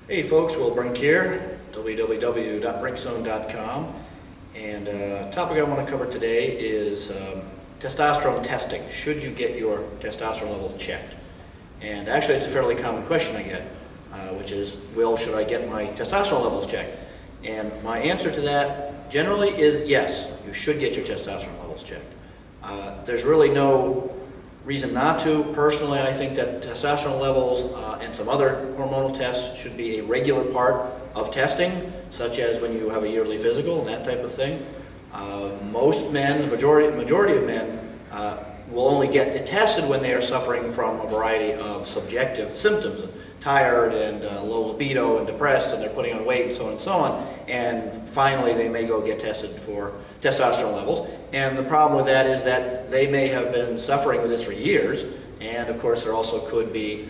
Hey folks, Will Brink here, www.brinkzone.com, and the topic I want to cover today is testosterone testing. Should you get your testosterone levels checked? And actually it's a fairly common question I get, which is, Will, should I get my testosterone levels checked? And my answer to that generally is yes, you should get your testosterone levels checked. There's really no reason not to. Personally, I think that testosterone levels and some other hormonal tests should be a regular part of testing, such as when you have a yearly physical and that type of thing. Most men, the majority of men, will only get it tested when they are suffering from a variety of subjective symptoms, tired and low libido and depressed, and they're putting on weight and so on and so on. And finally, they may go get tested for testosterone levels. And the problem with that is that they may have been suffering with this for years, and of course there also could be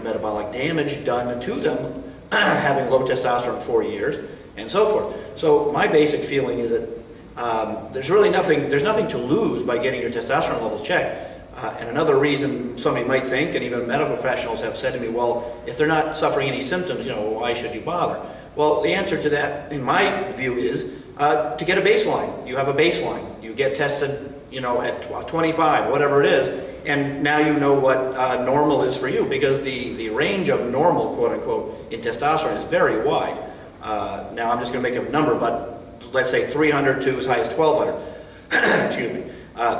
metabolic damage done to them having low testosterone for years and so forth. So my basic feeling is that there's nothing to lose by getting your testosterone levels checked. And another reason somebody might think, and even medical professionals have said to me, well, if they're not suffering any symptoms, why should you bother? Well, the answer to that, in my view, is to get a baseline. You have a baseline. You get tested, at 25, whatever it is, and now you know what normal is for you, because the range of normal, quote unquote, in testosterone is very wide. Now I'm just going to make a number, but let's say 300 to as high as 1200. Excuse me.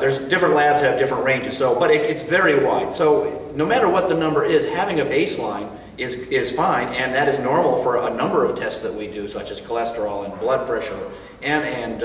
There's different labs that have different ranges, but it's very wide. So no matter what the number is, having a baseline is fine, and that is normal for a number of tests that we do, such as cholesterol and blood pressure and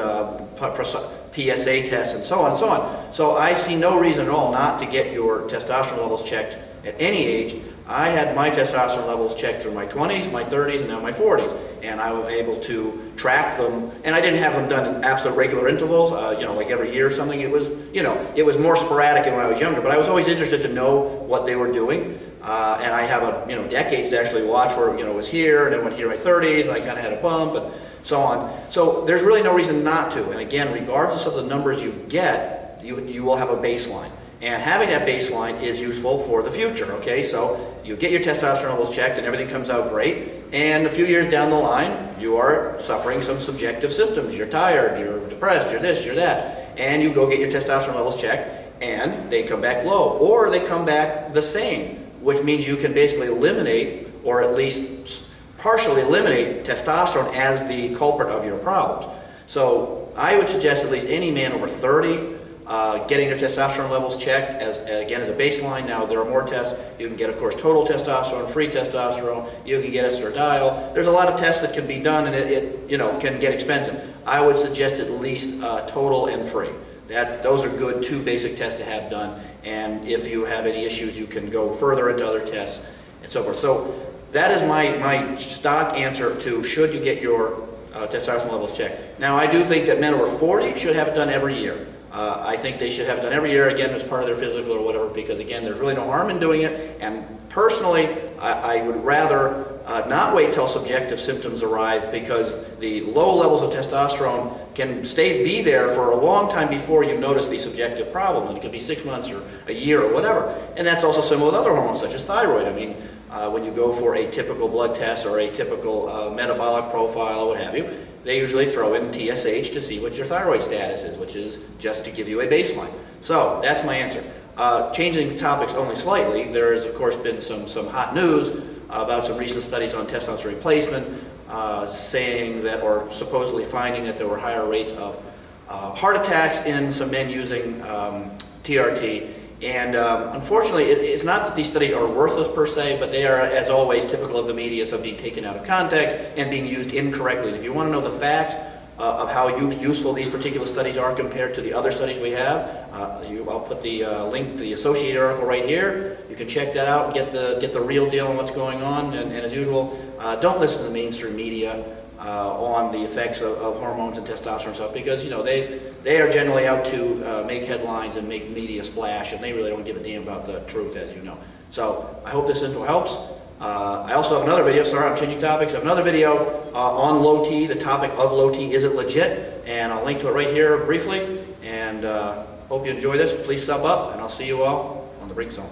PSA tests and so on and so on. So I see no reason at all not to get your testosterone levels checked at any age. I had my testosterone levels checked through my 20s, my 30s, and now my 40s, and I was able to track them. And I didn't have them done in absolute regular intervals, like every year or something. It was, it was more sporadic when I was younger. But I was always interested to know what they were doing, and I have decades to actually watch where it was here, and then went here in my 30s, and I kind of had a bump, and so on. So there's really no reason not to. And again, regardless of the numbers you get, you will have a baseline. And having that baseline is useful for the future, okay? So you get your testosterone levels checked and everything comes out great, and a few years down the line, you are suffering some subjective symptoms. You're tired, you're depressed, you're this, you're that, and you go get your testosterone levels checked, and they come back low, or they come back the same, which means you can basically eliminate, or at least partially eliminate, testosterone as the culprit of your problems. So I would suggest at least any man over 30 getting your testosterone levels checked as a baseline. Now there are more tests. You can get, of course, total testosterone, free testosterone. You can get estradiol. There's a lot of tests that can be done, and it can get expensive. I would suggest at least total and free. Those are good, 2 basic tests to have done. And if you have any issues, you can go further into other tests and so forth. So that is my stock answer to should you get your testosterone levels checked. Now I do think that men over 40 should have it done every year. I think they should have it done every year, again, as part of their physical or whatever, because again, there's really no harm in doing it. And personally, I would rather not wait till subjective symptoms arrive, because the low levels of testosterone can be there for a long time before you notice the subjective problem. And it could be 6 months or a year or whatever. And that's also similar with other hormones, such as thyroid. I mean, when you go for a typical blood test or a typical metabolic profile or what have you, they usually throw in TSH to see what your thyroid status is, which is just to give you a baseline. So that's my answer. Changing topics only slightly, there has of course been some hot news about some recent studies on testosterone replacement, saying that, or supposedly finding that there were higher rates of heart attacks in some men using TRT. And unfortunately, it's not that these studies are worthless per se, but they are, as always, typical of the media, of being taken out of context and being used incorrectly. And if you want to know the facts of how useful these particular studies are compared to the other studies we have, I'll put the link to the associated article right here. You can check that out and get the real deal on what's going on. And as usual, don't listen to the mainstream media on the effects of hormones and testosterone stuff, because they are generally out to make headlines and make media splash, and they really don't give a damn about the truth, as you know. So I hope this info helps. I also have another video, sorry I'm changing topics, I have another video on low T. The topic of low T, is it legit? And I'll link to it right here briefly, and hope you enjoy this. Please sub up, and I'll see you all on the Brink Zone.